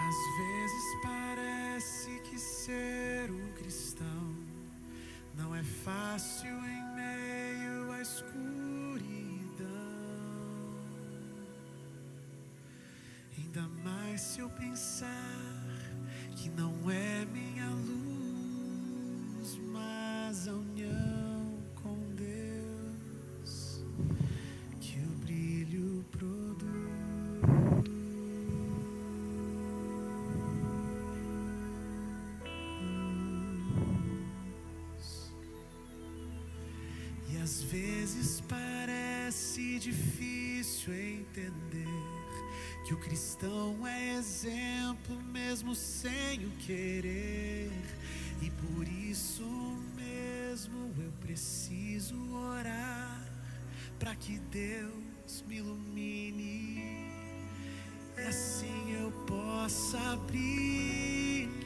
Às vezes parece que ser um cristão não é fácil em meio à escuridão. Ainda mais se eu pensar que não é minha luz, mas a união com Deus que o brilho produz. E às vezes parece difícil entender que o cristão é exemplo mesmo sem o querer. E por isso mesmo eu preciso orar para que Deus me ilumine e assim eu possa brilhar.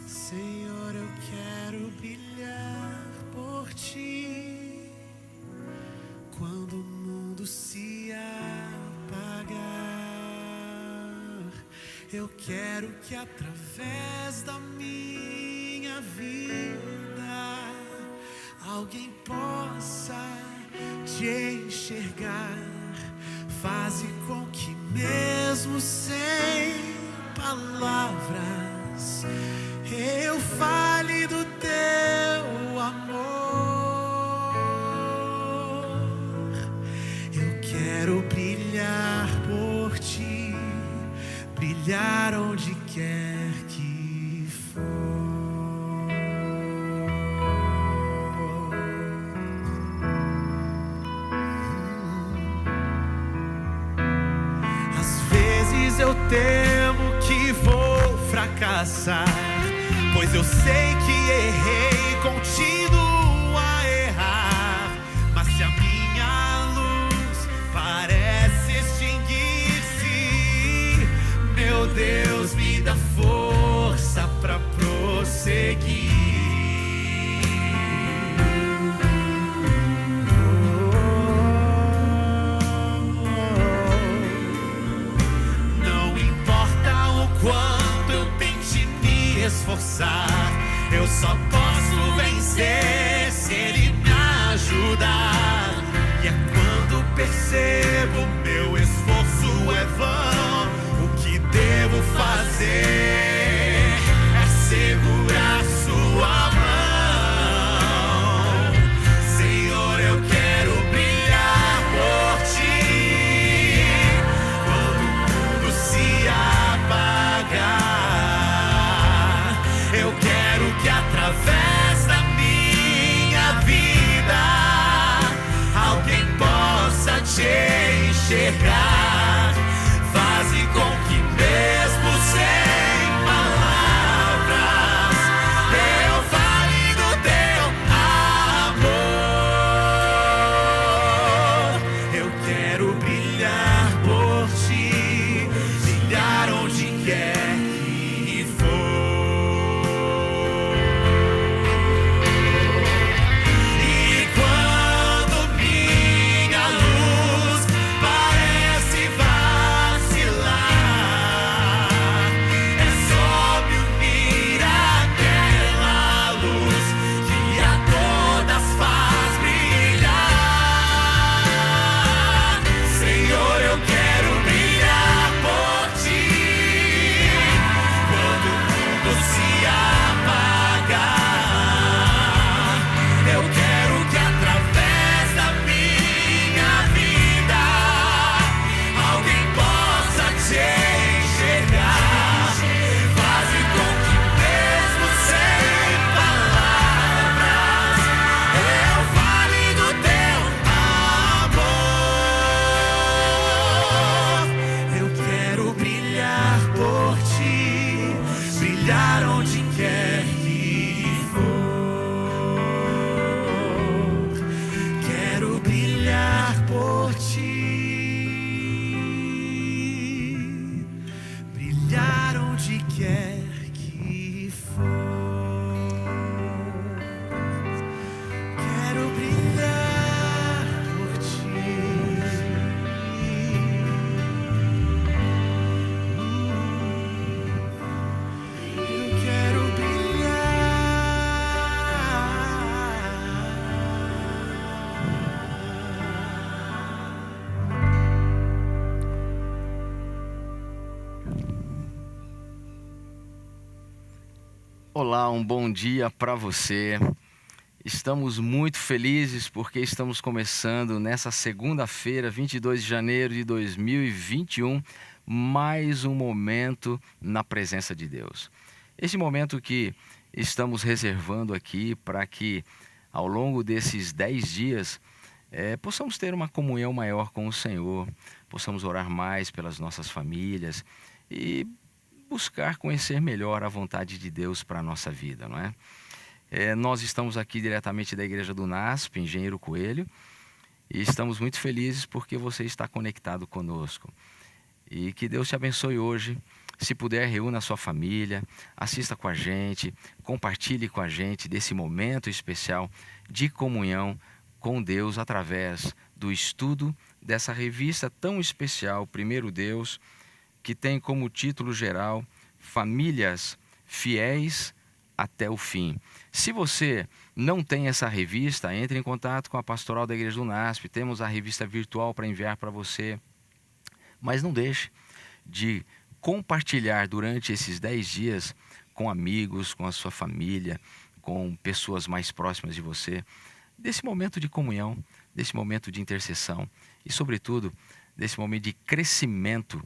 Senhor, eu quero brilhar por Ti quando o mundo se apagar. Eu quero que através da minha vida alguém possa Te enxergar. Faze com que mesmo sem palavras eu fale do Teu amor. Eu quero brilhar por Ti, brilhar onde quer que for. Às vezes eu temo que vou fracassar, pois eu sei que errei, continuo a errar. Mas se a minha luz parece extinguir-se, meu Deus, me dá força pra prosseguir. Não importa o quanto eu tente me esforçar, eu só posso vencer se Ele me ajudar. E é quando percebo meu esforço é vão, o que devo fazer é segurar Sua mão. Senhor, eu quero brilhar por Ti quando o mundo se apagar. Eu quero que através da minha vida alguém possa Te enxergar. Faze com que mesmo sem palavras eu fale do Teu amor. Eu quero brilhar por Ti, brilhar onde quer que for. E quando minha luz parece vacilar, é só me unir àquela luz que a todas faz brilhar. Senhor, eu quero brilhar por Ti quando o mundo se apagar. Eu quero que através da minha vida alguém possa Te enxergar. Faze com que mesmo sem palavras eu fale do Teu amor. Eu quero brilhar por Ti, brilhar onde quer que for. Quero brilhar por Ti, brilhar onde quer que for. Quero brilhar por Ti. Olá, um bom dia para você. Estamos muito felizes porque estamos começando nessa segunda-feira, 22 de janeiro de 2021, mais um momento na presença de Deus. Esse momento que estamos reservando aqui para que ao longo desses 10 dias possamos ter uma comunhão maior com o Senhor, possamos orar mais pelas nossas famílias e buscar conhecer melhor a vontade de Deus para a nossa vida, não é? Nós estamos aqui diretamente da Igreja do NASP, Engenheiro Coelho, e estamos muito felizes porque você está conectado conosco. E que Deus te abençoe hoje. Se puder, reúna a sua família, assista com a gente, compartilhe com a gente desse momento especial de comunhão com Deus através do estudo dessa revista tão especial, Primeiro Deus, que tem como título geral Famílias Fiéis até o Fim. Se você não tem essa revista, entre em contato com a Pastoral da Igreja do NASP, temos a revista virtual para enviar para você. Mas não deixe de compartilhar durante esses 10 dias com amigos, com a sua família, com pessoas mais próximas de você, desse momento de comunhão, desse momento de intercessão e, sobretudo, desse momento de crescimento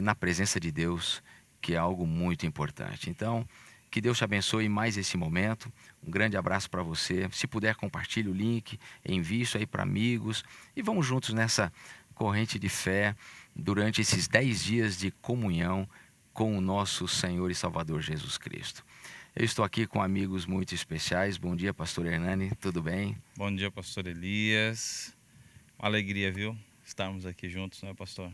na presença de Deus, que é algo muito importante. Então, que Deus te abençoe mais esse momento. Um grande abraço para você. Se puder, compartilhe o link, envie isso aí para amigos e vamos juntos nessa corrente de fé durante esses 10 dias de comunhão com o nosso Senhor e Salvador Jesus Cristo. Eu estou aqui com amigos muito especiais. Bom dia, pastor Hernani, tudo bem? Bom dia, pastor Elias. Uma alegria, viu? Estarmos aqui juntos, né, pastor?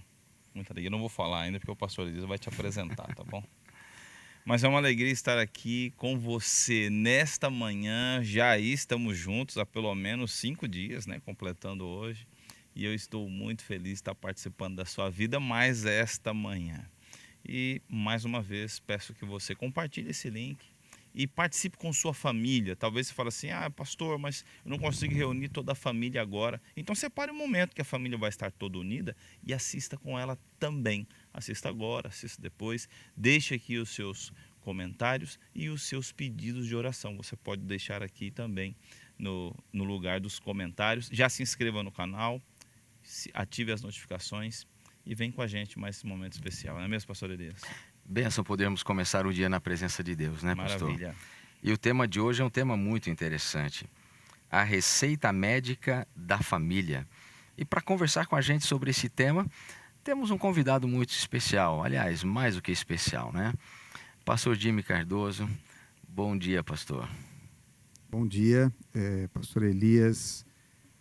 Muita alegria. Eu não vou falar ainda porque o pastor Elias vai te apresentar, tá bom? Mas é uma alegria estar aqui com você nesta manhã. Já estamos juntos há pelo menos 5 dias, né? Completando hoje. E eu estou muito feliz de estar participando da sua vida mais esta manhã. E mais uma vez peço que você compartilhe esse link e participe com sua família. Talvez você fale assim, pastor, mas eu não consigo reunir toda a família agora. Então separe um momento que a família vai estar toda unida e assista com ela também. Assista agora, assista depois. Deixe aqui os seus comentários e os seus pedidos de oração. Você pode deixar aqui também no lugar dos comentários. Já se inscreva no canal, ative as notificações e vem com a gente mais esse momento especial. Não é mesmo, pastor Elias? Bênção podermos começar o dia na presença de Deus, né, pastor? Maravilha. E o tema de hoje é um tema muito interessante. A receita médica da família. E para conversar com a gente sobre esse tema, temos um convidado muito especial. Aliás, mais do que especial, né? Pastor Jimmy Cardoso. Bom dia, pastor. Bom dia, pastor Elias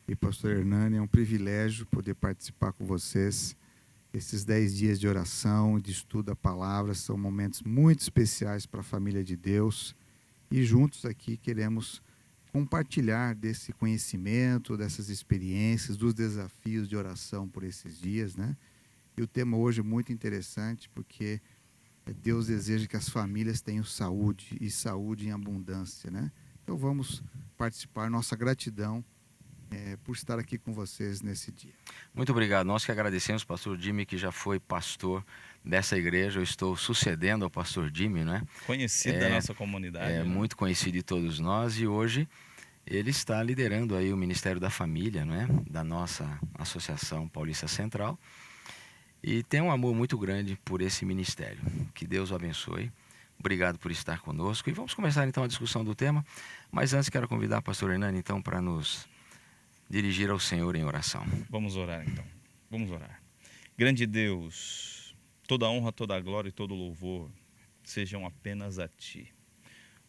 e pastor Hernani. É um privilégio poder participar com vocês. Esses 10 dias de oração, de estudo da palavra, são momentos muito especiais para a família de Deus. E juntos aqui queremos compartilhar desse conhecimento, dessas experiências, dos desafios de oração por esses dias, né? E o tema hoje é muito interessante porque Deus deseja que as famílias tenham saúde e saúde em abundância, né? Então vamos participar, nossa gratidão por estar aqui com vocês nesse dia. Muito obrigado. Nós que agradecemos, pastor Jimmy, que já foi pastor dessa igreja. Eu estou sucedendo ao pastor Jimmy, não é? Conhecido da nossa comunidade. É, né? Muito conhecido de todos nós e hoje ele está liderando aí o Ministério da Família, não é? Da nossa Associação Paulista Central e tem um amor muito grande por esse ministério. Que Deus o abençoe. Obrigado por estar conosco e vamos começar então a discussão do tema, mas antes quero convidar o pastor Hernani então para nos dirigir ao Senhor em oração. Vamos orar então. Vamos orar. Grande Deus, toda honra, toda glória e todo louvor sejam apenas a Ti.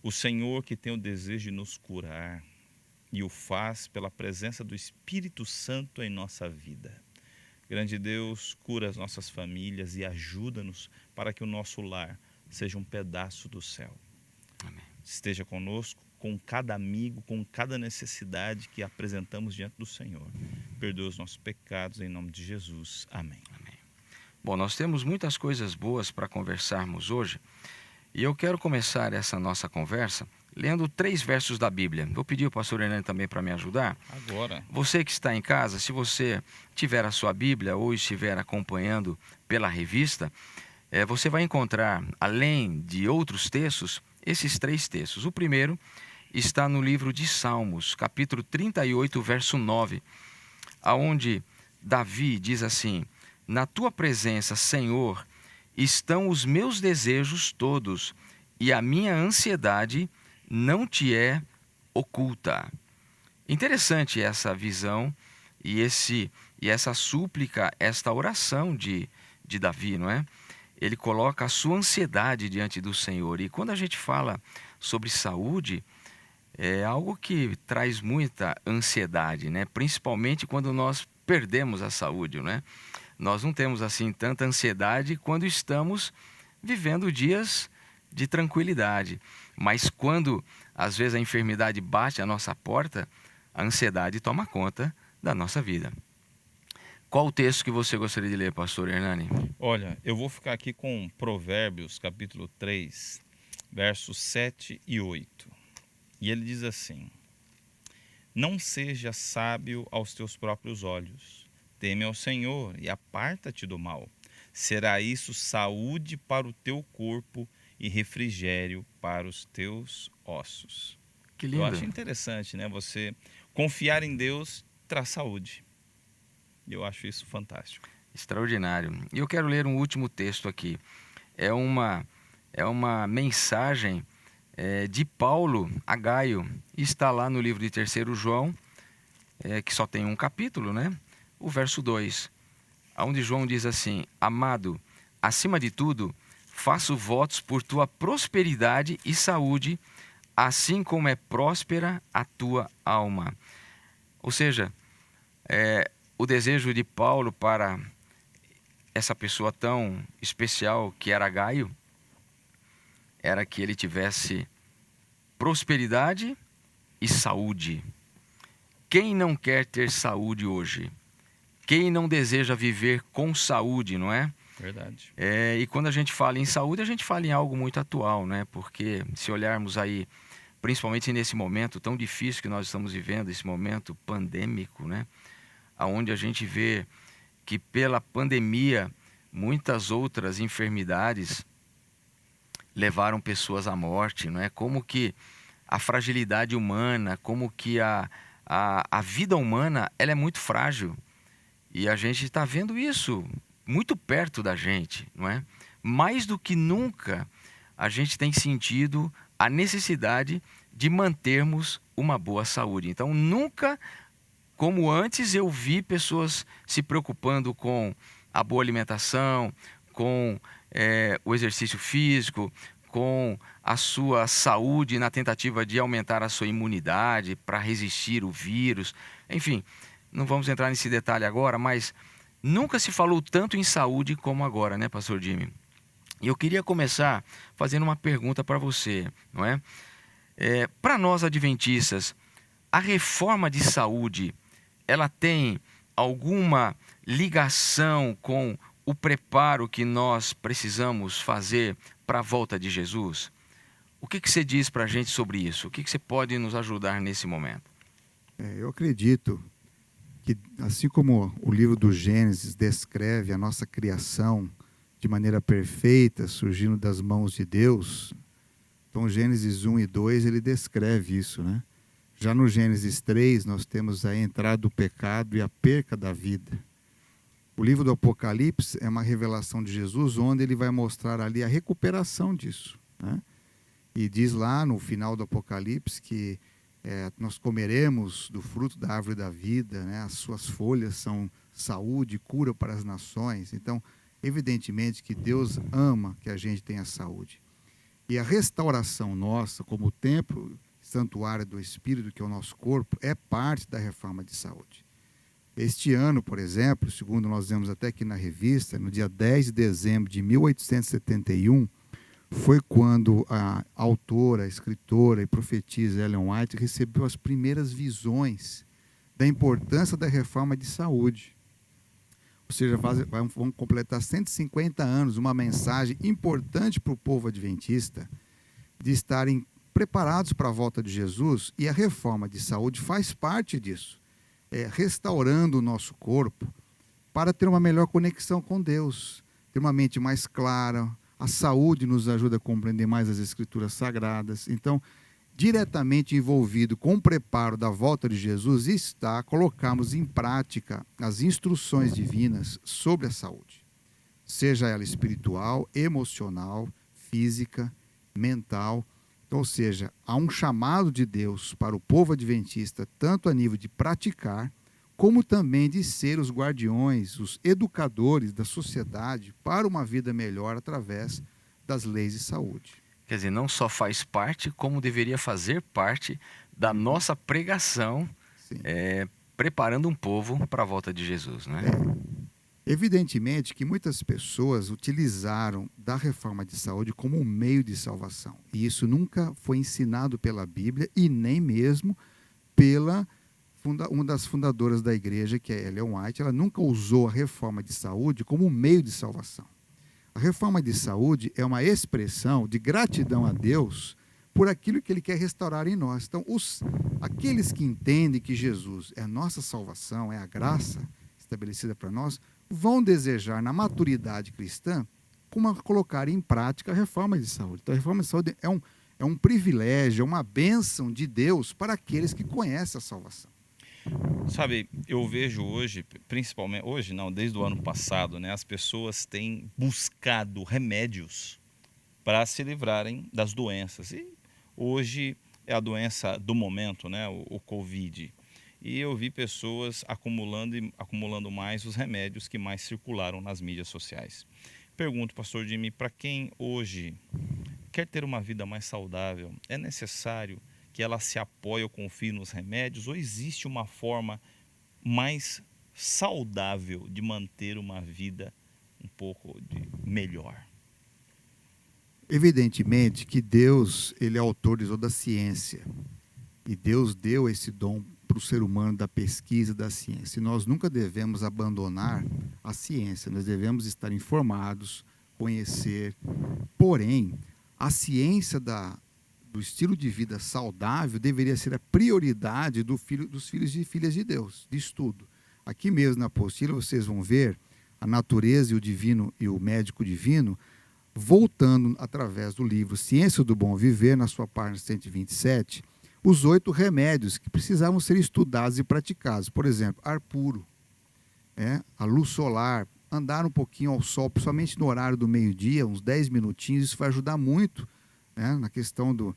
O Senhor que tem o desejo de nos curar e o faz pela presença do Espírito Santo em nossa vida. Grande Deus, cura as nossas famílias e ajuda-nos para que o nosso lar seja um pedaço do céu. Amém. Esteja conosco, com cada amigo, com cada necessidade que apresentamos diante do Senhor. Perdoa os nossos pecados, em nome de Jesus. Amém. Amém. Bom, nós temos muitas coisas boas para conversarmos hoje e eu quero começar essa nossa conversa lendo 3 versos da Bíblia. Vou pedir ao pastor Hernani também para me ajudar. Agora. Você que está em casa, se você tiver a sua Bíblia ou estiver acompanhando pela revista, você vai encontrar, além de outros textos, esses 3 textos. O primeiro está no livro de Salmos, capítulo 38, verso 9, aonde Davi diz assim: na tua presença, Senhor, estão os meus desejos todos, e a minha ansiedade não te é oculta. Interessante essa visão e essa súplica, esta oração de Davi, não é? Ele coloca a sua ansiedade diante do Senhor. E quando a gente fala sobre saúde, é algo que traz muita ansiedade, né? Principalmente quando nós perdemos a saúde, né? Nós não temos assim tanta ansiedade quando estamos vivendo dias de tranquilidade. Mas quando às vezes a enfermidade bate à nossa porta, a ansiedade toma conta da nossa vida. Qual o texto que você gostaria de ler, pastor Hernani? Olha, eu vou ficar aqui com Provérbios, capítulo 3, versos 7 e 8. E ele diz assim: não seja sábio aos teus próprios olhos, teme ao Senhor e aparta-te do mal. Será isso saúde para o teu corpo e refrigério para os teus ossos. Que lindo. Eu acho interessante, né? Você confiar em Deus traz saúde. Eu acho isso fantástico. Extraordinário. E eu quero ler um último texto aqui. É uma mensagem de Paulo a Gaio. Está lá no livro de 3º João, que só tem um capítulo, né? O verso 2, onde João diz assim: amado, acima de tudo, faço votos por tua prosperidade e saúde, assim como é próspera a tua alma. Ou seja, o desejo de Paulo para essa pessoa tão especial que era Gaio era que ele tivesse prosperidade e saúde. Quem não quer ter saúde hoje? Quem não deseja viver com saúde, não é? Verdade. E quando a gente fala em saúde, a gente fala em algo muito atual, né? Porque se olharmos aí, principalmente nesse momento tão difícil que nós estamos vivendo, esse momento pandêmico, né? Onde a gente vê que pela pandemia muitas outras enfermidades levaram pessoas à morte, não é? Como que a fragilidade humana, como que a vida humana, ela é muito frágil. E a gente está vendo isso muito perto da gente, não é? Mais do que nunca, a gente tem sentido a necessidade de mantermos uma boa saúde. Então, nunca como antes eu vi pessoas se preocupando com a boa alimentação, com o exercício físico, com a sua saúde na tentativa de aumentar a sua imunidade para resistir o vírus. Enfim, não vamos entrar nesse detalhe agora, mas nunca se falou tanto em saúde como agora, né, pastor Jimmy? E eu queria começar fazendo uma pergunta para você, não é? Para nós adventistas, a reforma de saúde, ela tem alguma ligação com o preparo que nós precisamos fazer para a volta de Jesus? O que você diz para a gente sobre isso? O que você pode nos ajudar nesse momento? Eu acredito que, assim como o livro do Gênesis descreve a nossa criação de maneira perfeita, surgindo das mãos de Deus, então Gênesis 1 e 2 ele descreve isso, né? Já no Gênesis 3, nós temos a entrada do pecado e a perca da vida. O livro do Apocalipse é uma revelação de Jesus, onde ele vai mostrar ali a recuperação disso, né? E diz lá no final do Apocalipse que nós comeremos do fruto da árvore da vida, né? As suas folhas são saúde e cura para as nações. Então, evidentemente que Deus ama que a gente tenha saúde. E a restauração nossa, como templo, santuário do Espírito, que é o nosso corpo, é parte da reforma de saúde. Este ano, por exemplo, segundo nós vemos até aqui na revista, no dia 10 de dezembro de 1871, foi quando a autora, escritora e profetisa Ellen White recebeu as primeiras visões da importância da reforma de saúde. Ou seja, vão completar 150 anos, uma mensagem importante para o povo adventista de estarem preparados para a volta de Jesus, e a reforma de saúde faz parte disso, restaurando o nosso corpo para ter uma melhor conexão com Deus, ter uma mente mais clara, A saúde nos ajuda a compreender mais as Escrituras Sagradas. Então, diretamente envolvido com o preparo da volta de Jesus está colocarmos em prática as instruções divinas sobre a saúde, seja ela espiritual, emocional, física, mental. Então, ou seja, há um chamado de Deus para o povo adventista, tanto a nível de praticar, como também de ser os guardiões, os educadores da sociedade para uma vida melhor através das leis de saúde. Quer dizer, não só faz parte, como deveria fazer parte da nossa pregação, preparando um povo para a volta de Jesus, né? Evidentemente que muitas pessoas utilizaram da reforma de saúde como um meio de salvação. E isso nunca foi ensinado pela Bíblia e nem mesmo pela uma das fundadoras da igreja, que é Ellen White. Ela nunca usou a reforma de saúde como um meio de salvação. A reforma de saúde é uma expressão de gratidão a Deus por aquilo que Ele quer restaurar em nós. Então, aqueles que entendem que Jesus é a nossa salvação, é a graça estabelecida para nós, vão desejar, na maturidade cristã, colocar em prática a reforma de saúde. Então, a reforma de saúde é um privilégio, é uma bênção de Deus para aqueles que conhecem a salvação. Sabe, eu vejo hoje, principalmente, hoje não, desde o ano passado, né, as pessoas têm buscado remédios para se livrarem das doenças. E hoje é a doença do momento, né, o Covid. E eu vi pessoas acumulando mais os remédios que mais circularam nas mídias sociais. Pergunto, pastor Jimmy, para quem hoje quer ter uma vida mais saudável, é necessário que ela se apoie ou confie nos remédios, ou existe uma forma mais saudável de manter uma vida um pouco melhor? Evidentemente que Deus, Ele é autor de toda a ciência. E Deus deu esse dom para o ser humano da pesquisa da ciência. E nós nunca devemos abandonar a ciência, nós devemos estar informados, conhecer. Porém, a ciência do estilo de vida saudável deveria ser a prioridade dos filhos e filhas de Deus, de estudo. Aqui mesmo na apostila vocês vão ver a natureza e o divino e o médico divino voltando através do livro Ciência do Bom Viver, na sua página 127, os 8 remédios que precisavam ser estudados e praticados. Por exemplo, ar puro, a luz solar, andar um pouquinho ao sol, principalmente no horário do meio-dia, uns 10 minutinhos, isso vai ajudar muito, na questão do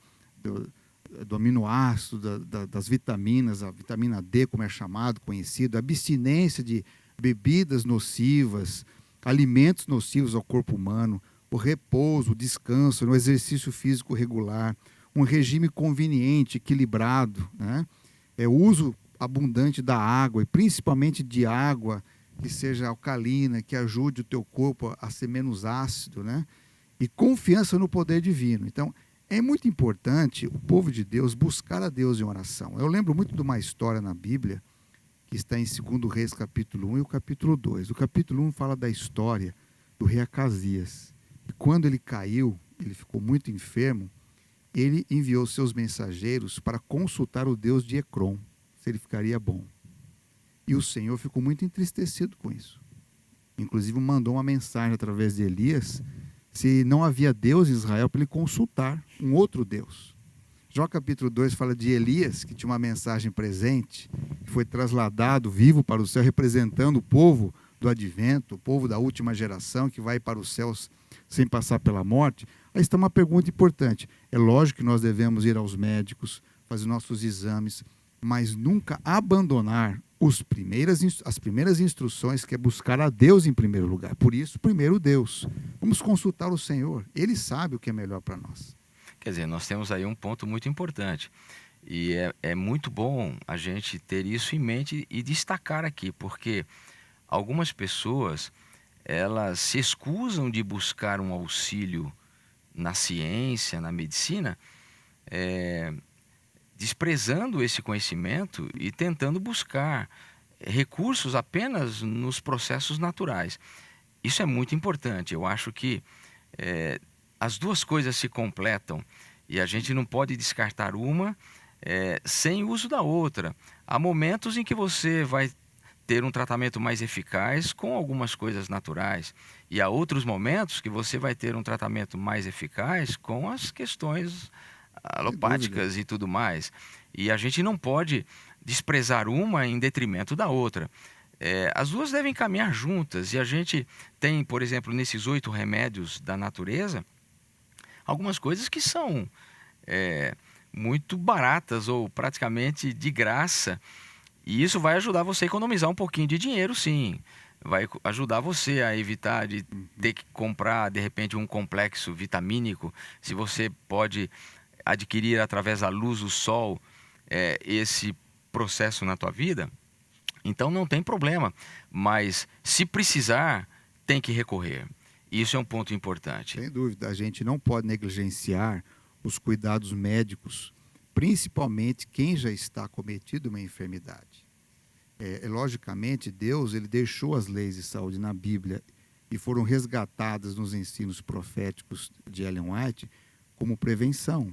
aminoácido, das vitaminas, a vitamina D, como é chamado, conhecido, a abstinência de bebidas nocivas, alimentos nocivos ao corpo humano, o repouso, o descanso, o exercício físico regular, um regime conveniente, equilibrado, o uso abundante da água, e principalmente de água que seja alcalina, que ajude o teu corpo a ser menos ácido, e confiança no poder divino. Então, é muito importante o povo de Deus buscar a Deus em oração. Eu lembro muito de uma história na Bíblia, que está em 2 Reis, capítulo 1 e o capítulo 2. O capítulo 1 fala da história do rei Acasias. E quando ele caiu, ele ficou muito enfermo, ele enviou seus mensageiros para consultar o Deus de Ecrom, se ele ficaria bom. E o Senhor ficou muito entristecido com isso. Inclusive mandou uma mensagem através de Elias, se não havia Deus em Israel, para ele consultar um outro Deus. Jó capítulo 2 fala de Elias, que tinha uma mensagem presente, que foi trasladado vivo para o céu, representando o povo do advento, o povo da última geração, que vai para os céus sem passar pela morte. Aí está uma pergunta importante. É lógico que nós devemos ir aos médicos, fazer nossos exames, mas nunca abandonar as primeiras instruções, que é buscar a Deus em primeiro lugar. Por isso, primeiro Deus. Vamos consultar o Senhor. Ele sabe o que é melhor para nós. Quer dizer, nós temos aí um ponto muito importante. E é muito bom a gente ter isso em mente e destacar aqui, porque algumas pessoas, elas se escusam de buscar um auxílio na ciência, na medicina, desprezando esse conhecimento e tentando buscar recursos apenas nos processos naturais. Isso é muito importante. Eu acho que as duas coisas se completam e a gente não pode descartar uma sem uso da outra. Há momentos em que você vai ter um tratamento mais eficaz com algumas coisas naturais. E há outros momentos que você vai ter um tratamento mais eficaz com as questões alopáticas e tudo mais. E a gente não pode desprezar uma em detrimento da outra. As duas devem caminhar juntas. E a gente tem, por exemplo, nesses 8 remédios da natureza, algumas coisas que são muito baratas ou praticamente de graça. E isso vai ajudar você a economizar um pouquinho de dinheiro, sim. Vai ajudar você a evitar de ter que comprar, de repente, um complexo vitamínico. Se você pode adquirir através da luz do sol esse processo na tua vida, então não tem problema. Mas se precisar, tem que recorrer. Isso é um ponto importante. Sem dúvida, a gente não pode negligenciar os cuidados médicos, principalmente quem já está cometido uma enfermidade. Logicamente, Deus ele deixou as leis de saúde na Bíblia e foram resgatadas nos ensinos proféticos de Ellen White como prevenção.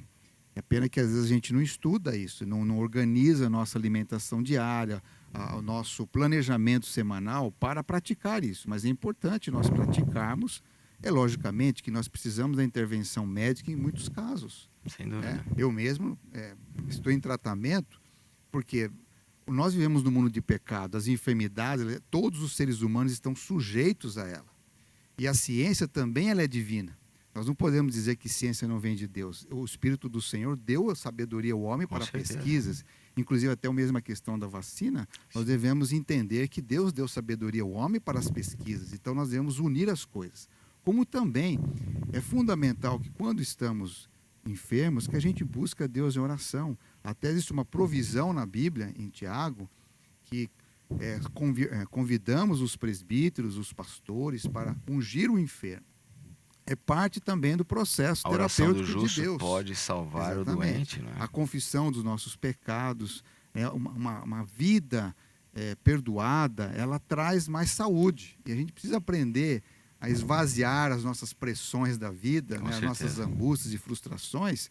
É pena que às vezes a gente não estuda isso, não organiza a nossa alimentação diária, o nosso planejamento semanal para praticar isso. Mas é importante nós praticarmos. Logicamente que nós precisamos da intervenção médica em muitos casos. Sem dúvida. Eu mesmo estou em tratamento porque nós vivemos no mundo de pecado, as enfermidades, todos os seres humanos estão sujeitos a ela. E a ciência também ela é divina. Nós não podemos dizer que ciência não vem de Deus. O Espírito do Senhor deu a sabedoria ao homem para pesquisas. Inclusive até a mesma questão da vacina, nós devemos entender que Deus deu sabedoria ao homem para as pesquisas. Então nós devemos unir as coisas. Como também é fundamental que quando estamos enfermos, que a gente busque a Deus em oração. Até existe uma provisão na Bíblia, em Tiago, que convidamos os presbíteros, os pastores, para ungir o enfermo. É parte também do processo terapêutico de Deus. A oração do justo pode salvar o doente. Não é? A confissão dos nossos pecados, uma vida perdoada, ela traz mais saúde. E a gente precisa aprender a esvaziar as nossas pressões da vida, as nossas angústias e frustrações,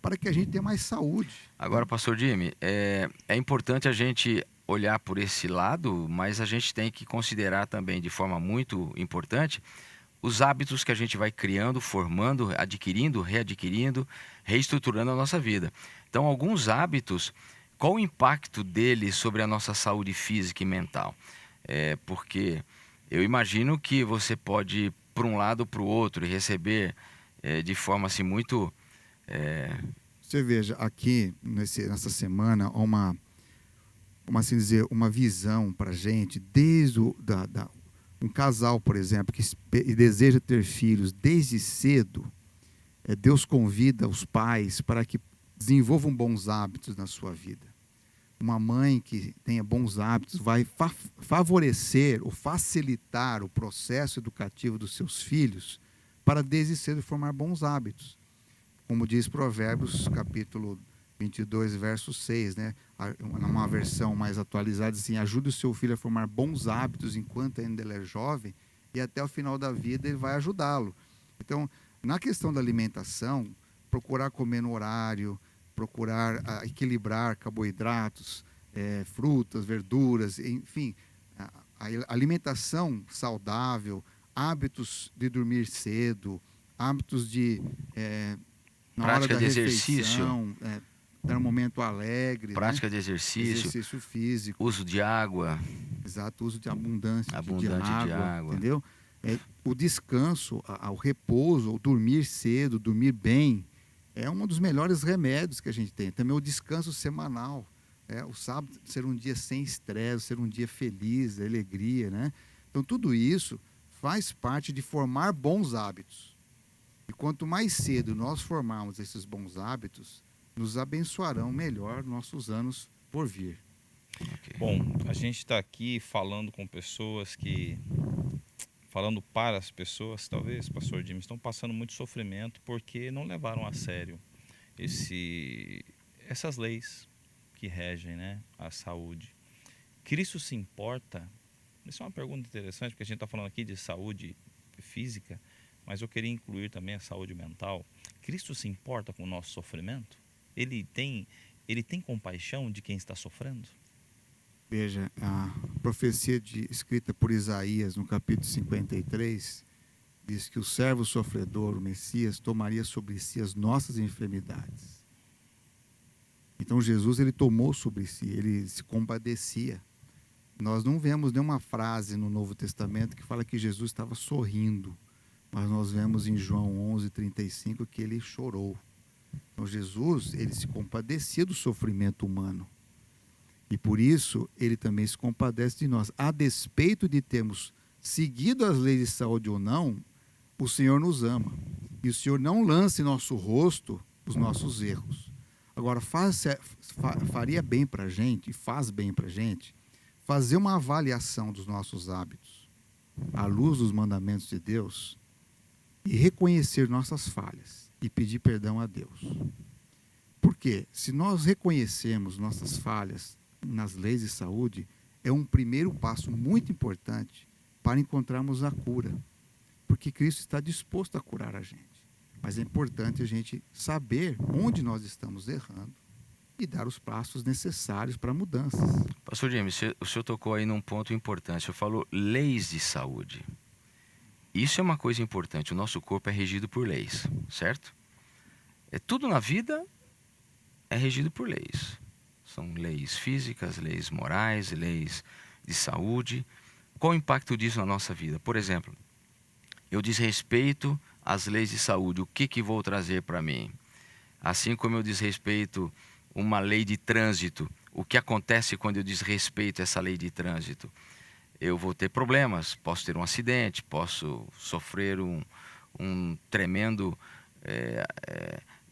para que a gente tenha mais saúde. Agora, pastor Jimmy, é importante a gente olhar por esse lado, mas a gente tem que considerar também de forma muito importante os hábitos que a gente vai criando, formando, adquirindo, readquirindo, reestruturando a nossa vida. Então, alguns hábitos, qual o impacto deles sobre a nossa saúde física e mental? Porque eu imagino que você pode ir para um lado ou para o outro e receber de forma assim muito... Você veja, aqui nessa semana, assim dizer, uma visão para a gente, desde um casal, por exemplo, que deseja ter filhos desde cedo, Deus convida os pais para que desenvolvam bons hábitos na sua vida. Uma mãe que tenha bons hábitos vai favorecer ou facilitar o processo educativo dos seus filhos para desde cedo formar bons hábitos. Como diz Provérbios, capítulo 22, verso 6, né? Numa versão mais atualizada, assim, ajude o seu filho a formar bons hábitos enquanto ainda ele é jovem e até o final da vida ele vai ajudá-lo. Então, na questão da alimentação, procurar comer no horário, procurar equilibrar carboidratos, frutas, verduras, enfim, a alimentação saudável, hábitos de dormir cedo, hábitos de na hora da refeição, dar um momento alegre, prática de exercício físico, uso de água, exato, uso de abundante de água, entendeu? O descanso, o repouso, o dormir cedo, dormir bem, é um dos melhores remédios que a gente tem. Também o descanso semanal, o sábado ser um dia sem estresse, ser um dia feliz, alegria, né? Então tudo isso faz parte de formar bons hábitos. E quanto mais cedo nós formarmos esses bons hábitos, nos abençoarão melhor nossos anos por vir. Okay. Bom, a gente está aqui falando com pessoas falando para as pessoas, talvez, pastor Jimmy, estão passando muito sofrimento porque não levaram a sério essas leis que regem, né, a saúde. Cristo se importa? Isso é uma pergunta interessante, porque a gente está falando aqui de saúde física, mas eu queria incluir também a saúde mental. Cristo se importa com o nosso sofrimento? Ele tem compaixão de quem está sofrendo? Veja, a profecia escrita por Isaías, no capítulo 53, diz que o servo sofredor, o Messias, tomaria sobre si as nossas enfermidades. Então Jesus, ele tomou sobre si, ele se compadecia. Nós não vemos nenhuma frase no Novo Testamento que fala que Jesus estava sorrindo, mas nós vemos em João 11:35 que ele chorou. Então Jesus, ele se compadecia do sofrimento humano. E por isso, ele também se compadece de nós. A despeito de termos seguido as leis de saúde ou não, o Senhor nos ama. E o Senhor não lança em nosso rosto os nossos erros. Agora, faria bem para a gente, e faz bem para a gente, fazer uma avaliação dos nossos hábitos, à luz dos mandamentos de Deus, e reconhecer nossas falhas e pedir perdão a Deus. Porque se nós reconhecermos nossas falhas nas leis de saúde, é um primeiro passo muito importante para encontrarmos a cura. Porque Cristo está disposto a curar a gente. Mas é importante a gente saber onde nós estamos errando e dar os passos necessários para mudanças. Pastor James, o senhor tocou aí num ponto importante. O senhor falou leis de saúde. Isso é uma coisa importante. O nosso corpo é regido por leis, certo? Tudo na vida é regido por leis. São leis físicas, leis morais, leis de saúde. Qual o impacto disso na nossa vida? Por exemplo, eu desrespeito as leis de saúde. O que vou trazer para mim? Assim como eu desrespeito uma lei de trânsito, o que acontece quando eu desrespeito essa lei de trânsito? Eu vou ter problemas, posso ter um acidente, posso sofrer um tremendo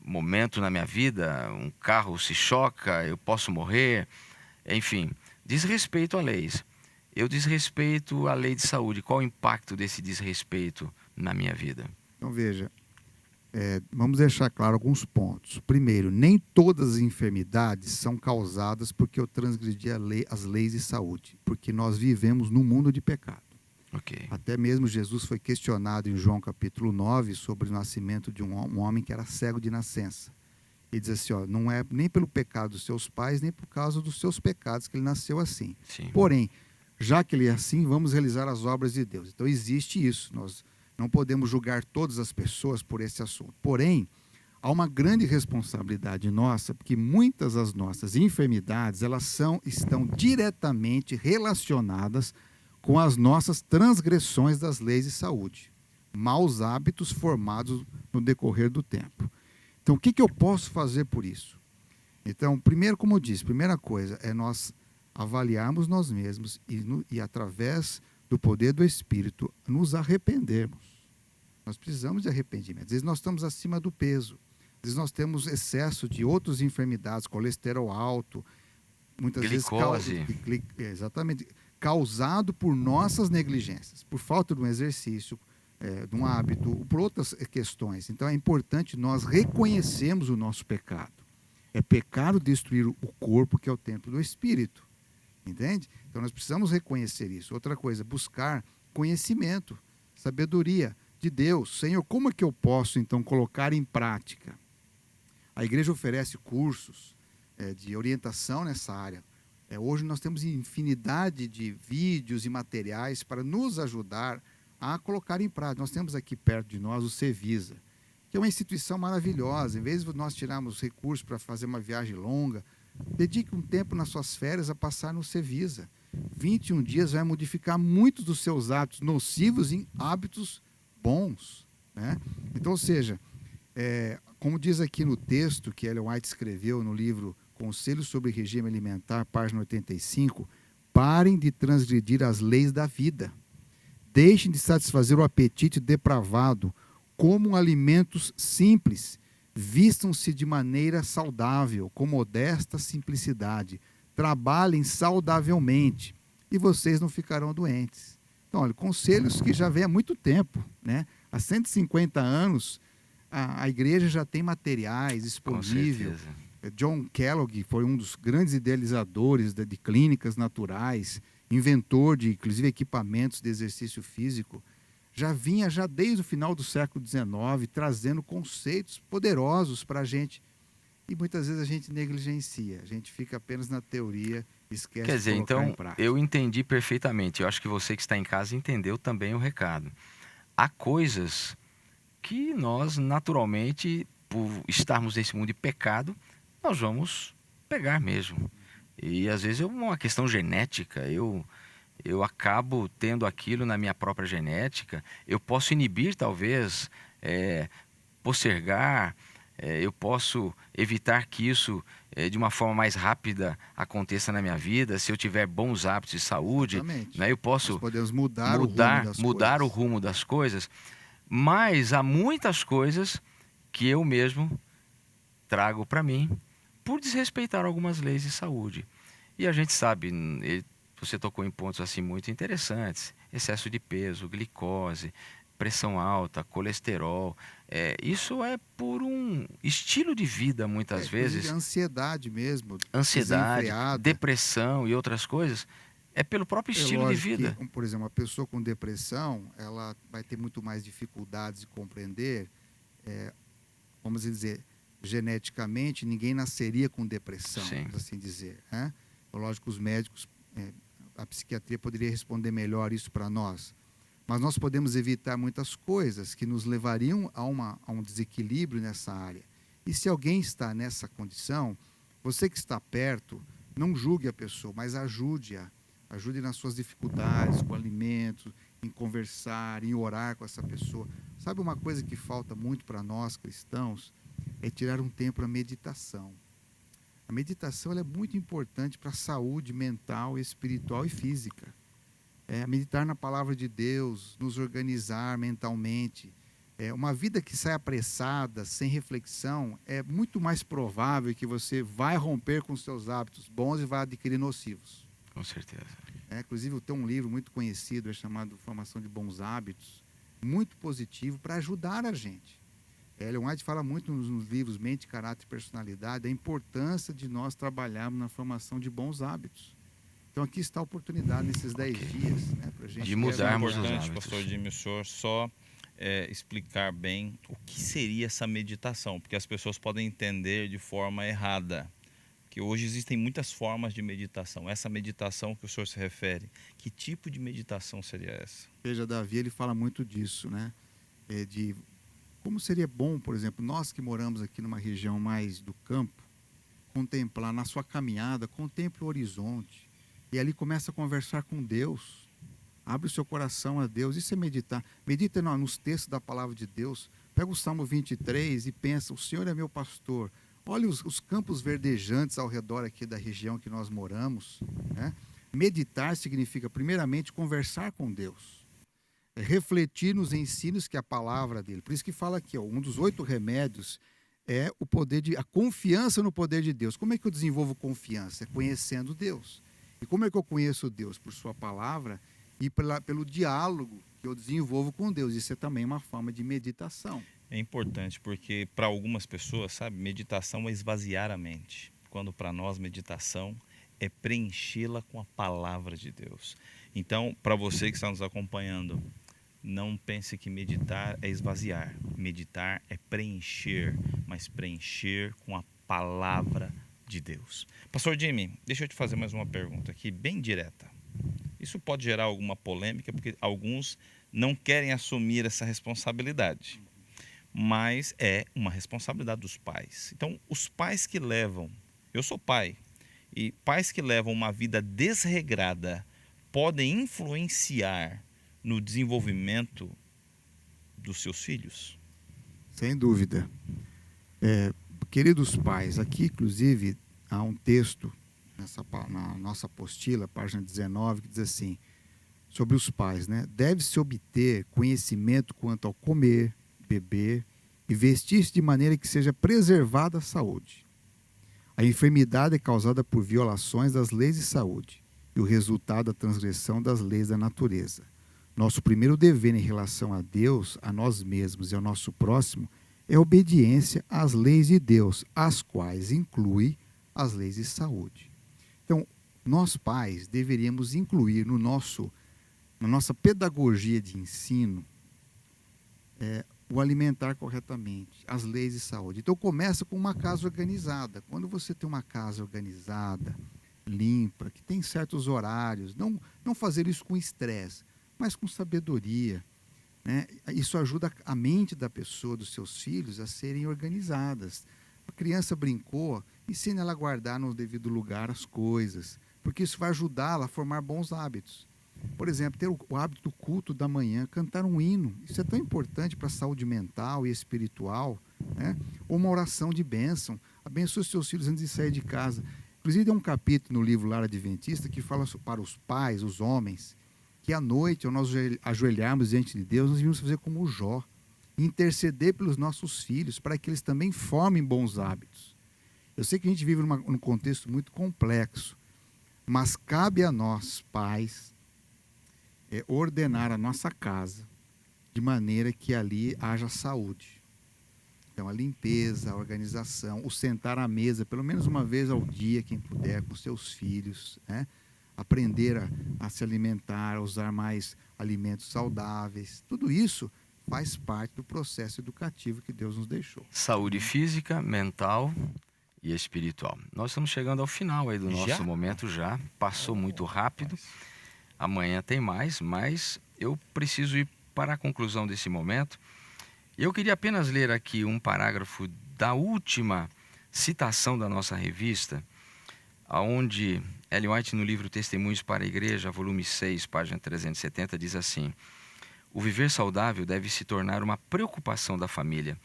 momento na minha vida, um carro se choca, eu posso morrer, enfim, desrespeito a leis. Eu desrespeito a lei de saúde. Qual o impacto desse desrespeito na minha vida? Então veja, vamos deixar claro alguns pontos. Primeiro, nem todas as enfermidades são causadas porque eu transgredi as leis de saúde, porque nós vivemos num mundo de pecado. Okay. Até mesmo Jesus foi questionado em João capítulo 9 sobre o nascimento de um homem que era cego de nascença. Ele diz assim, não é nem pelo pecado dos seus pais, nem por causa dos seus pecados que ele nasceu assim. Sim. Porém, já que ele é assim, vamos realizar as obras de Deus. Então existe isso, nós não podemos julgar todas as pessoas por esse assunto. Porém, há uma grande responsabilidade nossa, porque muitas das nossas enfermidades, elas estão diretamente relacionadas com as nossas transgressões das leis de saúde, maus hábitos formados no decorrer do tempo. Então, o que eu posso fazer por isso? Então, primeiro, como eu disse, primeira coisa é nós avaliarmos nós mesmos e através do poder do Espírito, nos arrependermos. Nós precisamos de arrependimento. Às vezes nós estamos acima do peso, às vezes nós temos excesso de outras enfermidades, colesterol alto, muitas glicose. vezes exatamente, causado por nossas negligências, por falta de um exercício, de um hábito, por outras questões. Então é importante nós reconhecermos o nosso pecado. É pecado destruir o corpo, que é o templo do Espírito. Entende? Então nós precisamos reconhecer isso. Outra coisa, buscar conhecimento, sabedoria de Deus. Senhor, como é que eu posso então colocar em prática? A igreja oferece cursos de orientação nessa área. Hoje nós temos infinidade de vídeos e materiais para nos ajudar a colocar em prática. Nós temos aqui perto de nós o Cevisa, que é uma instituição maravilhosa. Em vez de nós tirarmos recursos para fazer uma viagem longa, dedique um tempo nas suas férias a passar no Cevisa. 21 dias vai modificar muitos dos seus hábitos nocivos em hábitos bons, né? Então, ou seja, como diz aqui no texto que Ellen White escreveu no livro Conselhos sobre Regime Alimentar, página 85, parem de transgredir as leis da vida. Deixem de satisfazer o apetite depravado, comam alimentos simples, vistam-se de maneira saudável, com modesta simplicidade, trabalhem saudavelmente e vocês não ficarão doentes. Então, olha, conselhos que já vem há muito tempo, né? Há 150 anos, a igreja já tem materiais disponíveis. John Kellogg foi um dos grandes idealizadores de clínicas naturais, inventor de, inclusive, equipamentos de exercício físico. Já vinha desde o final do século XIX trazendo conceitos poderosos para a gente. E muitas vezes a gente negligencia, a gente fica apenas na teoria esquece Quer de dizer, colocar em então prática. eu entendi perfeitamente. Eu acho que você que está em casa entendeu também o recado. Há coisas que nós, naturalmente, por estarmos nesse mundo de pecado, nós vamos pegar mesmo. E às vezes é uma questão genética. Eu acabo tendo aquilo na minha própria genética. Eu posso inibir, talvez, postergar, eu posso evitar que isso de uma forma mais rápida aconteça na minha vida, se eu tiver bons hábitos de saúde, Exatamente. né? Eu Nós posso podemos mudar o rumo das mudar o coisas. rumo das coisas, mas há muitas coisas que eu mesmo trago para mim por desrespeitar algumas leis de saúde. E a gente sabe, você tocou em pontos assim muito interessantes: excesso de peso, glicose, pressão alta, colesterol. Isso é por um estilo de vida, muitas Inclusive vezes, ansiedade mesmo, ansiedade, desenfreada. depressão e outras coisas, é pelo próprio É estilo de lógico vida. que, por exemplo, uma pessoa com depressão, ela vai ter muito mais dificuldades de compreender, vamos dizer, geneticamente, ninguém nasceria com depressão, Sim. vamos assim dizer, né? Lógico, os médicos, a psiquiatria poderia responder melhor isso para nós, mas nós podemos evitar muitas coisas que nos levariam a um desequilíbrio nessa área. E se alguém está nessa condição, você que está perto, não julgue a pessoa, mas ajude-a. Ajude nas suas dificuldades, com alimento, em conversar, em orar com essa pessoa. Sabe uma coisa que falta muito para nós cristãos? É tirar um tempo para meditação. A meditação ela é muito importante para a saúde mental, espiritual e física. Meditar na palavra de Deus, nos organizar mentalmente. Uma vida que sai apressada, sem reflexão, é muito mais provável que você vai romper com seus hábitos bons e vai adquirir nocivos. Com certeza. Inclusive, tem um livro muito conhecido, chamado Formação de Bons Hábitos, muito positivo para ajudar a gente. Ellen White fala muito nos livros Mente, Caráter e Personalidade da importância de nós trabalharmos na formação de bons hábitos. Então, aqui está a oportunidade, nesses 10 dias, para a gente... De mudarmos os importante, hábitos. pastor Jimmy, o senhor só explicar bem o que seria essa meditação, porque as pessoas podem entender de forma errada. Que hoje existem muitas formas de meditação. Essa meditação que o senhor se refere, que tipo de meditação seria essa? Veja, Davi, ele fala muito disso, de como seria bom, por exemplo, nós que moramos aqui numa região mais do campo, contemplar na sua caminhada, contemple o horizonte, e ali começa a conversar com Deus. Abre o seu coração a Deus. Isso é meditar. Medita nos textos da palavra de Deus. Pega o Salmo 23 e pensa: o Senhor é meu pastor. Olha os campos verdejantes ao redor aqui da região que nós moramos. Meditar significa, primeiramente, conversar com Deus. Refletir nos ensinos que é a palavra dele. Por isso que fala aqui, um dos 8 remédios é a confiança no poder de Deus. Como é que eu desenvolvo confiança? É conhecendo Deus. E como é que eu conheço Deus? Por sua palavra e pelo diálogo que eu desenvolvo com Deus. Isso é também uma forma de meditação. É importante porque para algumas pessoas, meditação é esvaziar a mente. Quando para nós meditação é preenchê-la com a palavra de Deus. Então, para você que está nos acompanhando, não pense que meditar é esvaziar. Meditar é preencher, mas preencher com a palavra de Deus. Pastor Jimmy, deixa eu te fazer mais uma pergunta aqui, bem direta. Isso pode gerar alguma polêmica, porque alguns não querem assumir essa responsabilidade. Mas é uma responsabilidade dos pais. Então, os pais que levam, eu sou pai, e pais que levam uma vida desregrada podem influenciar no desenvolvimento dos seus filhos? Sem dúvida. Queridos pais, aqui inclusive há um texto na nossa apostila, página 19, que diz assim, sobre os pais, deve-se obter conhecimento quanto ao comer, beber e vestir-se de maneira que seja preservada a saúde. A enfermidade é causada por violações das leis de saúde e o resultado da transgressão das leis da natureza. Nosso primeiro dever em relação a Deus, a nós mesmos e ao nosso próximo é a obediência às leis de Deus, as quais inclui as leis de saúde. Então, nós pais deveríamos incluir na nossa pedagogia de ensino o alimentar corretamente, as leis de saúde. Então, começa com uma casa organizada. Quando você tem uma casa organizada, limpa, que tem certos horários. Não fazer isso com estresse, mas com sabedoria, né? Isso ajuda a mente da pessoa, dos seus filhos, a serem organizadas. A criança brincou, ensina ela a guardar no devido lugar as coisas, porque isso vai ajudá-la a formar bons hábitos. Por exemplo, ter o hábito do culto da manhã, cantar um hino. Isso é tão importante para a saúde mental e espiritual, né? Ou uma oração de bênção. Abençoe os seus filhos antes de sair de casa. Inclusive, tem um capítulo no livro Lar Adventista que fala para os pais, os homens, que à noite, ao nós ajoelharmos diante de Deus, nós devíamos fazer como o Jó, interceder pelos nossos filhos, para que eles também formem bons hábitos. Eu sei que a gente vive num contexto muito complexo, mas cabe a nós, pais, ordenar a nossa casa de maneira que ali haja saúde. Então, a limpeza, a organização, o sentar à mesa, pelo menos uma vez ao dia, quem puder, com seus filhos, né? Aprender a se alimentar, a usar mais alimentos saudáveis. Tudo isso faz parte do processo educativo que Deus nos deixou. Saúde física, mental e espiritual. Nós estamos chegando ao final aí do nosso momento já. Passou muito rápido. Amanhã tem mais, mas eu preciso ir para a conclusão desse momento. Eu queria apenas ler aqui um parágrafo da última citação da nossa revista, onde Ellen White, no livro Testemunhos para a Igreja, volume 6, página 370, diz assim: o viver saudável deve se tornar uma preocupação da família.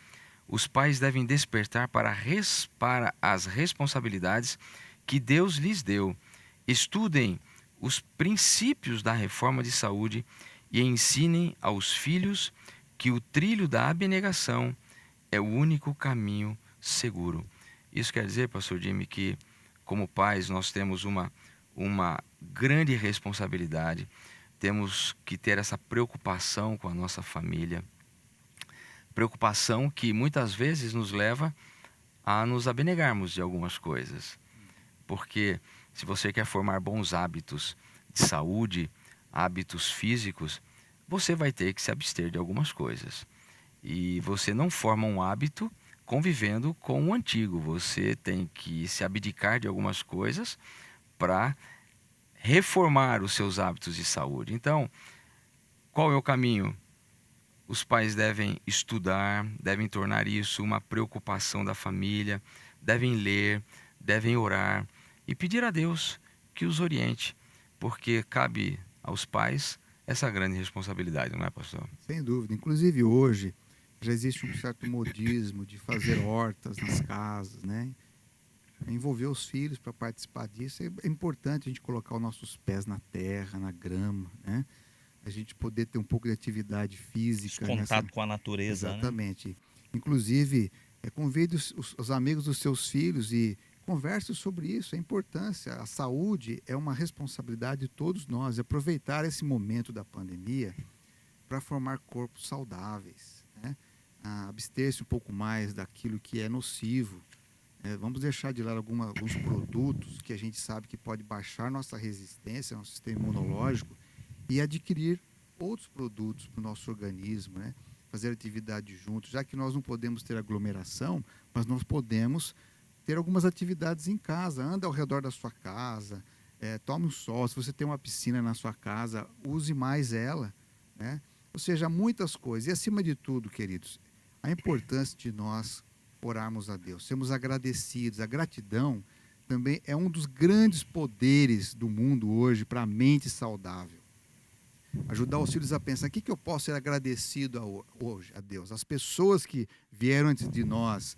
Os pais devem despertar para as responsabilidades que Deus lhes deu. Estudem os princípios da reforma de saúde e ensinem aos filhos que o trilho da abnegação é o único caminho seguro. Isso quer dizer, pastor Jimmy, que como pais nós temos uma grande responsabilidade, temos que ter essa preocupação com a nossa família, preocupação que muitas vezes nos leva a nos abnegarmos de algumas coisas, porque se você quer formar bons hábitos de saúde, hábitos físicos, você vai ter que se abster de algumas coisas. E você não forma um hábito convivendo com o antigo. Você tem que se abdicar de algumas coisas para reformar os seus hábitos de saúde. Então, qual é o caminho? Os pais devem estudar, devem tornar isso uma preocupação da família, devem ler, devem orar e pedir a Deus que os oriente, porque cabe aos pais essa grande responsabilidade, não é, pastor? Sem dúvida. Inclusive hoje já existe um certo modismo de fazer hortas nas casas, né? Envolver os filhos para participar disso. É importante a gente colocar os nossos pés na terra, na grama, né? A gente poder ter um pouco de atividade física. Contato com a natureza. Exatamente. Né? Inclusive, convide os amigos dos seus filhos e converse sobre isso, a importância. A saúde é uma responsabilidade de todos nós. Aproveitar esse momento da pandemia para formar corpos saudáveis, né? Abster-se um pouco mais daquilo que é nocivo. Vamos deixar de lado alguns produtos que a gente sabe que pode baixar nossa resistência, nosso sistema imunológico, e adquirir outros produtos para o nosso organismo, né? Fazer atividade juntos, já que nós não podemos ter aglomeração, mas nós podemos ter algumas atividades em casa. Anda ao redor da sua casa, tome um sol. Se você tem uma piscina na sua casa, use mais ela, né? Ou seja, muitas coisas. E acima de tudo, queridos, a importância de nós orarmos a Deus, sermos agradecidos. A gratidão também é um dos grandes poderes do mundo hoje para a mente saudável. Ajudar os filhos a pensar: o que eu posso ser agradecido hoje a Deus? As pessoas que vieram antes de nós,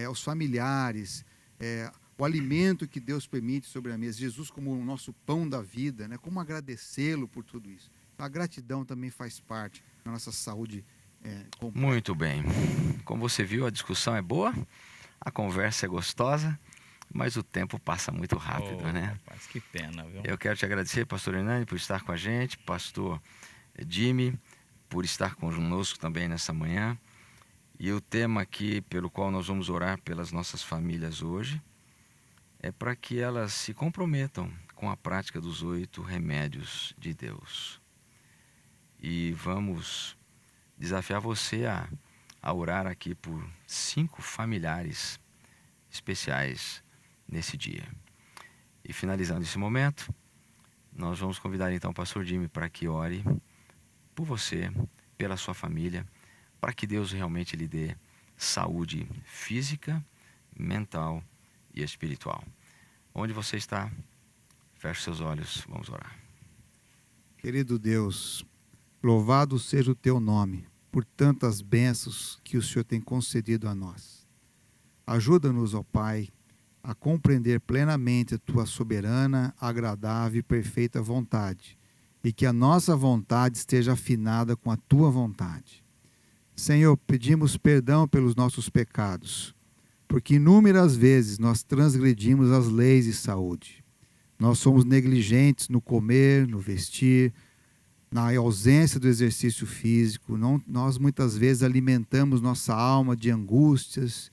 os familiares, o alimento que Deus permite sobre a mesa, Jesus como o nosso pão da vida, né? Como agradecê-lo por tudo isso. A gratidão também faz parte da nossa saúde completa. Muito bem. Como você viu, a discussão é boa, a conversa é gostosa, mas o tempo passa muito rápido, né? Rapaz, que pena, viu? Eu quero te agradecer, pastor Hernani, por estar com a gente, pastor Jimmy, por estar conosco também nessa manhã. E o tema aqui pelo qual nós vamos orar pelas nossas famílias hoje é para que elas se comprometam com a prática dos 8 remédios de Deus. E vamos desafiar você a orar aqui por 5 familiares especiais nesse dia. E finalizando esse momento, nós vamos convidar então o pastor Jimmy para que ore por você, pela sua família, para que Deus realmente lhe dê saúde física, mental e espiritual. Onde você está, feche seus olhos, vamos orar. Querido Deus, louvado seja o teu nome por tantas bênçãos que o Senhor tem concedido a nós. Ajuda-nos, ó Pai, a compreender plenamente a tua soberana, agradável e perfeita vontade, e que a nossa vontade esteja afinada com a tua vontade. Senhor, pedimos perdão pelos nossos pecados, porque inúmeras vezes nós transgredimos as leis de saúde. Nós somos negligentes no comer, no vestir, na ausência do exercício físico. Nós muitas vezes alimentamos nossa alma de angústias.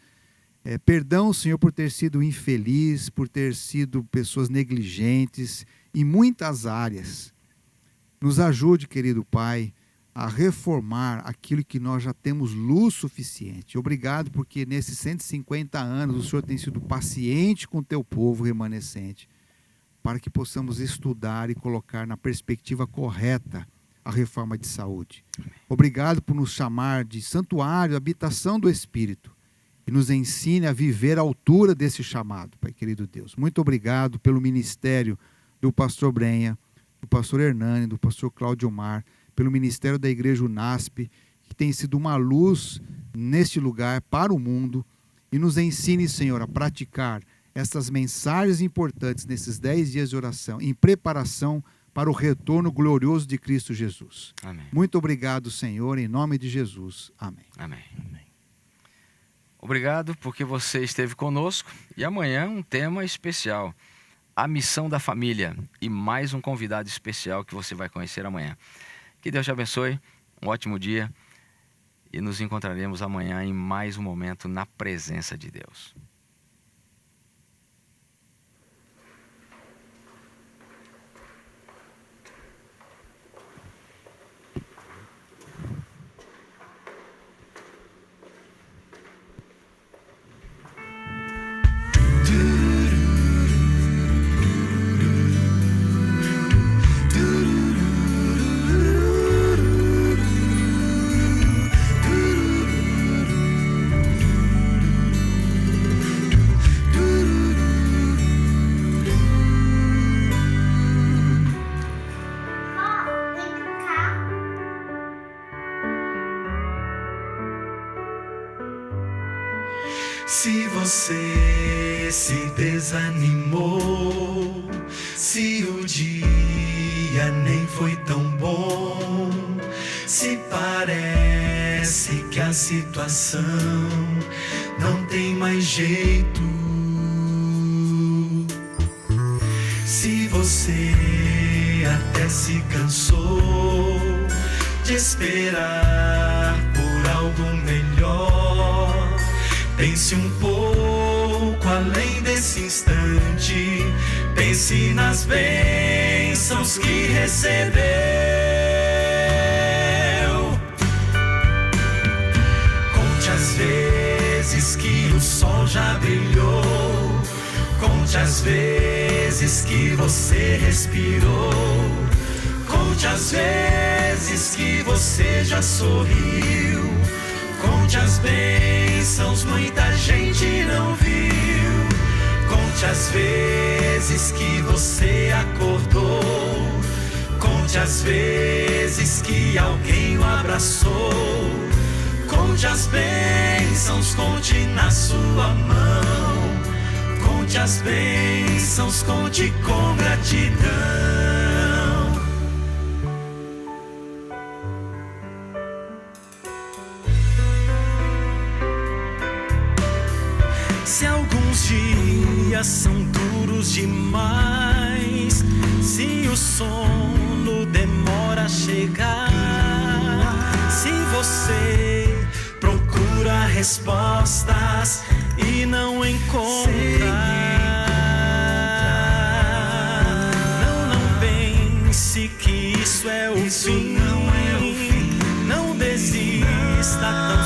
Perdão, Senhor, por ter sido infeliz, por ter sido pessoas negligentes em muitas áreas. Nos ajude, querido Pai, a reformar aquilo que nós já temos luz suficiente. Obrigado porque nesses 150 anos o Senhor tem sido paciente com o teu povo remanescente, para que possamos estudar e colocar na perspectiva correta a reforma de saúde. Obrigado por nos chamar de santuário, habitação do Espírito, e nos ensine a viver à altura desse chamado, Pai querido Deus. Muito obrigado pelo ministério do pastor Brenha, do pastor Hernani, do pastor Cláudio Mar, pelo ministério da Igreja UNASP, que tem sido uma luz neste lugar para o mundo, e nos ensine, Senhor, a praticar essas mensagens importantes nesses 10 dias de oração, em preparação para o retorno glorioso de Cristo Jesus. Amém. Muito obrigado, Senhor, em nome de Jesus. Amém. Amém. Obrigado porque você esteve conosco, e amanhã um tema especial, a missão da família, e mais um convidado especial que você vai conhecer amanhã. Que Deus te abençoe, um ótimo dia, e nos encontraremos amanhã em mais um momento na presença de Deus. Se você se desanimou, se o dia nem foi tão bom, se parece que a situação não tem mais jeito, se você até se cansou de esperar por algo melhor, pense um pouco além desse instante, pense nas bênçãos que recebeu. Conte as vezes que o sol já brilhou, conte as vezes que você respirou, conte as vezes que você já sorriu, conte as bênçãos, muita gente não viu. Conte as vezes que você acordou, conte as vezes que alguém o abraçou. Conte as bênçãos, conte na sua mão. Conte as bênçãos, conte com gratidão. Se alguns dias são duros demais, se o sono demora a chegar, se você procura respostas e não encontra, não pense que isso é o fim. Não desista tão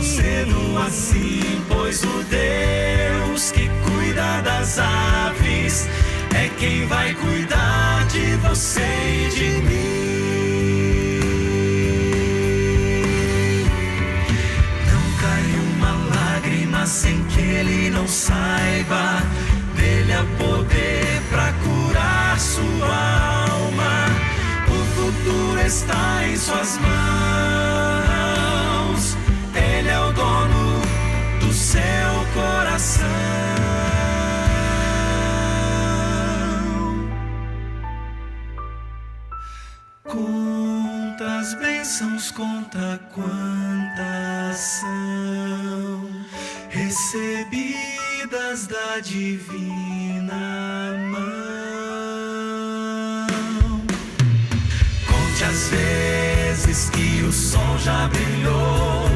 cedo assim, pois o Deus que cuida das aves fez, é quem vai cuidar de você e de mim. Não cai uma lágrima sem que Ele não saiba, dele há poder pra curar sua alma. O futuro está em suas mãos, Ele é o dono do seu coração. Conta as bênçãos, conta quantas são recebidas da divina mão. Conte as vezes que o sol já brilhou,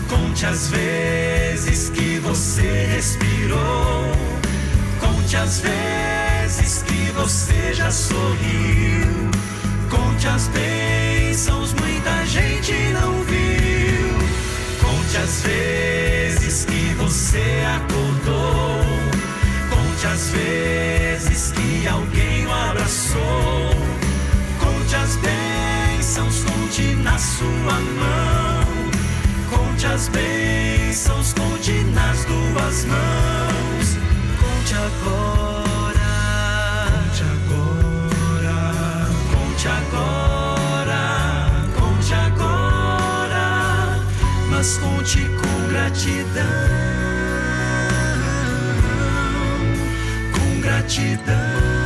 conte as vezes que você respirou, conte as vezes que você já sorriu, conte as bênçãos, muita gente não viu. Conte as vezes que você acordou, conte as vezes que alguém o abraçou, conte as bênçãos, conte na sua mão, conte as bênçãos, conte nas duas mãos. Conte agora, conte agora, conte agora, conte agora, mas conte com gratidão, com gratidão.